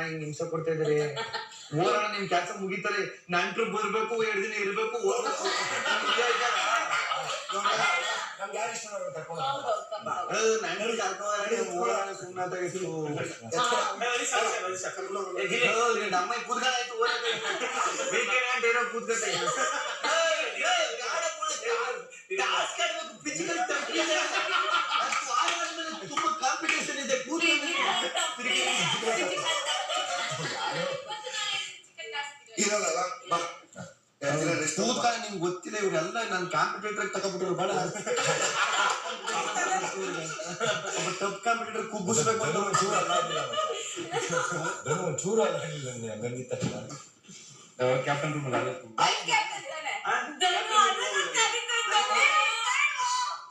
ಹಿಂಗ್ ಹಿಂಸೆ ಕೊಡ್ತಾ ಇದಾರೆ. ಹೋಗೋಣ ನಿಮ್ ಕೆಲಸ ಮುಗಿತಾರೆ, ನಂಟ್ರು ಬರ್ಬೇಕು, 2 ದಿನ ಇರ್ಬೇಕು, ಹೋಗ್ಬೇಕು. ನಮ್ಗೆ ಯಾರು ಇಷ್ಟ ಕರ್ಕೊಂಡು ನಂಟ್ರು ಕರ್ಕೊಂಡು ಸುಮ್ಮನೆ ನಮ್ಮ ಕೂತ್ಕೊಂಡಾಯ್ತು ಏನೋ ಕೂತ್ಕೊಂಡ ತುಂಬಾ ಕಾಂಪಿಟೇಷನ್ ಇದೆ. ಇರಲ್ಲ ನಿಮ್ಗೆ ಗೊತ್ತಿಲ್ಲ, ಇವ್ರೆಲ್ಲ ನಾನು ಕಾಂಪಿಟೇಟರ್ ತಗೊಂಡ್ಬಿಟ್ರು ಬೇಡ. ಟಫ್ ಕಾಂಪಿಟೇಟರ್ ಕುಗ್ಗಿಸ್ಬೇಕು ಅಂತ ಒಂಚೂರು ಗಂಗಿತ ಕ್ಯಾಪ್ಟನ್ ರೂಮ್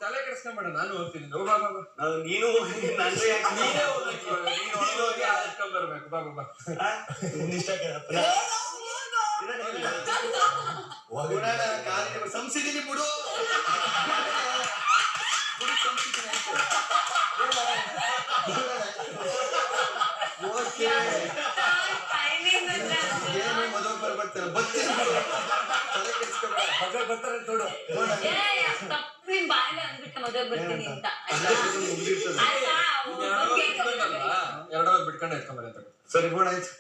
ತಲೆ ಕೆಡಿಸ್ಕೊಂಬೇಡ, ನಾನು ಹೋಗ್ತೀನಿ. ನೀನು ಬರ್ಬೇಕು. ಬಾ ಸಂಸಿದೀನಿ ಬಿಡು. ಏನು ಮದುವೆ ಬರ್ತಾರೆ ಬರ್ತಾರೆ ನೋಡು. ಎರಡವಾಗ ಬಿಟ್ಕೊಂಡು ಎತ್ಕೊಂಬರ. ಸರಿ ಬೋಣ ಆಯ್ತು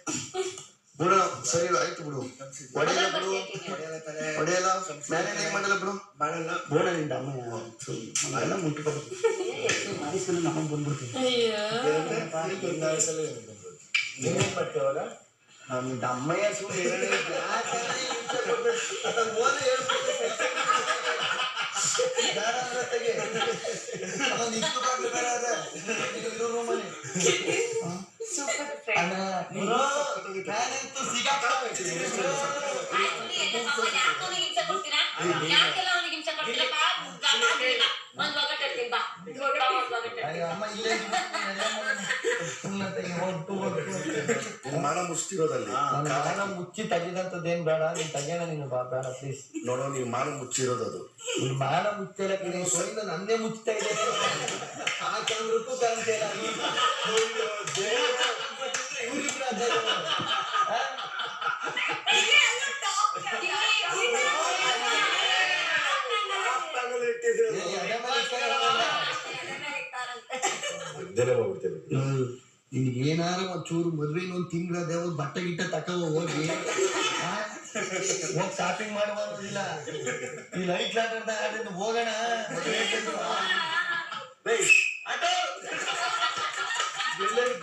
ಬಿಡು. ಸರಿ ಆಯ್ತು ಬಿಡು. ಹೊಡೆಯಲ್ಲ ಬಿಡು, ಹೊಡೆಯಲ್ಲ ಮೇಲೆ ಏನ್ ಮಾಡಲ್ಲ ಬಿಡು. ಬೋಣ ನಿಂದ ಅಮ್ಮ ಎಲ್ಲ ಮುಟ್ಕೋಬೇಕು. ನಮಗ್ ಬಂದ್ಬಿಡ್ತೀವಿ. ನಿಂದ ಅಮ್ಮಯ್ಯ ಸುಮ್ಮನೆ ಮಾನ ಮುಚ್ಚಿರೋದಲ್ಲಿ ಮಾನ ಮುಚ್ಚಿ ತೆಗಿದಂತದ್ದೇನ್ ಬೇಡ. ನೀನ್ ತೆಗಿಯೋಣ ನೀನು ಬೇಡ ಪ್ಲೀಸ್. ನೋಡೋ ನೀವು ಮಾನ ಮುಚ್ಚಿರೋದು ಅದು. ಮಾನ ಮುಚ್ಚಲಕ್ಕೆ ಸೊಯ್ದು ನನ್ನೇ ಮುಚ್ತಾ ಇದೆ. ಆ ಚಂದ್ರಕ್ಕೂ ಕಾಣ್ತಾ ಇಲ್ಲ. ನಿನ್ಗೆ ಏನಾರ ಒಂಚೂರು ಮದ್ವೆ ಇನ್ನೊಂದು ತಿಂಗಳ ದೇವ್ ಬಟ್ಟೆ ಗಿಟ್ಟ ತಕೋ ಹೋಗಿ ಶಾಪಿಂಗ್ ಮಾಡುವುದಿಲ್ಲ. ಈ ಲೈಟ್ ಆಟಾಡ್ದಾಗ ಹೋಗೋಣ. ಎಲ್ಲರೂ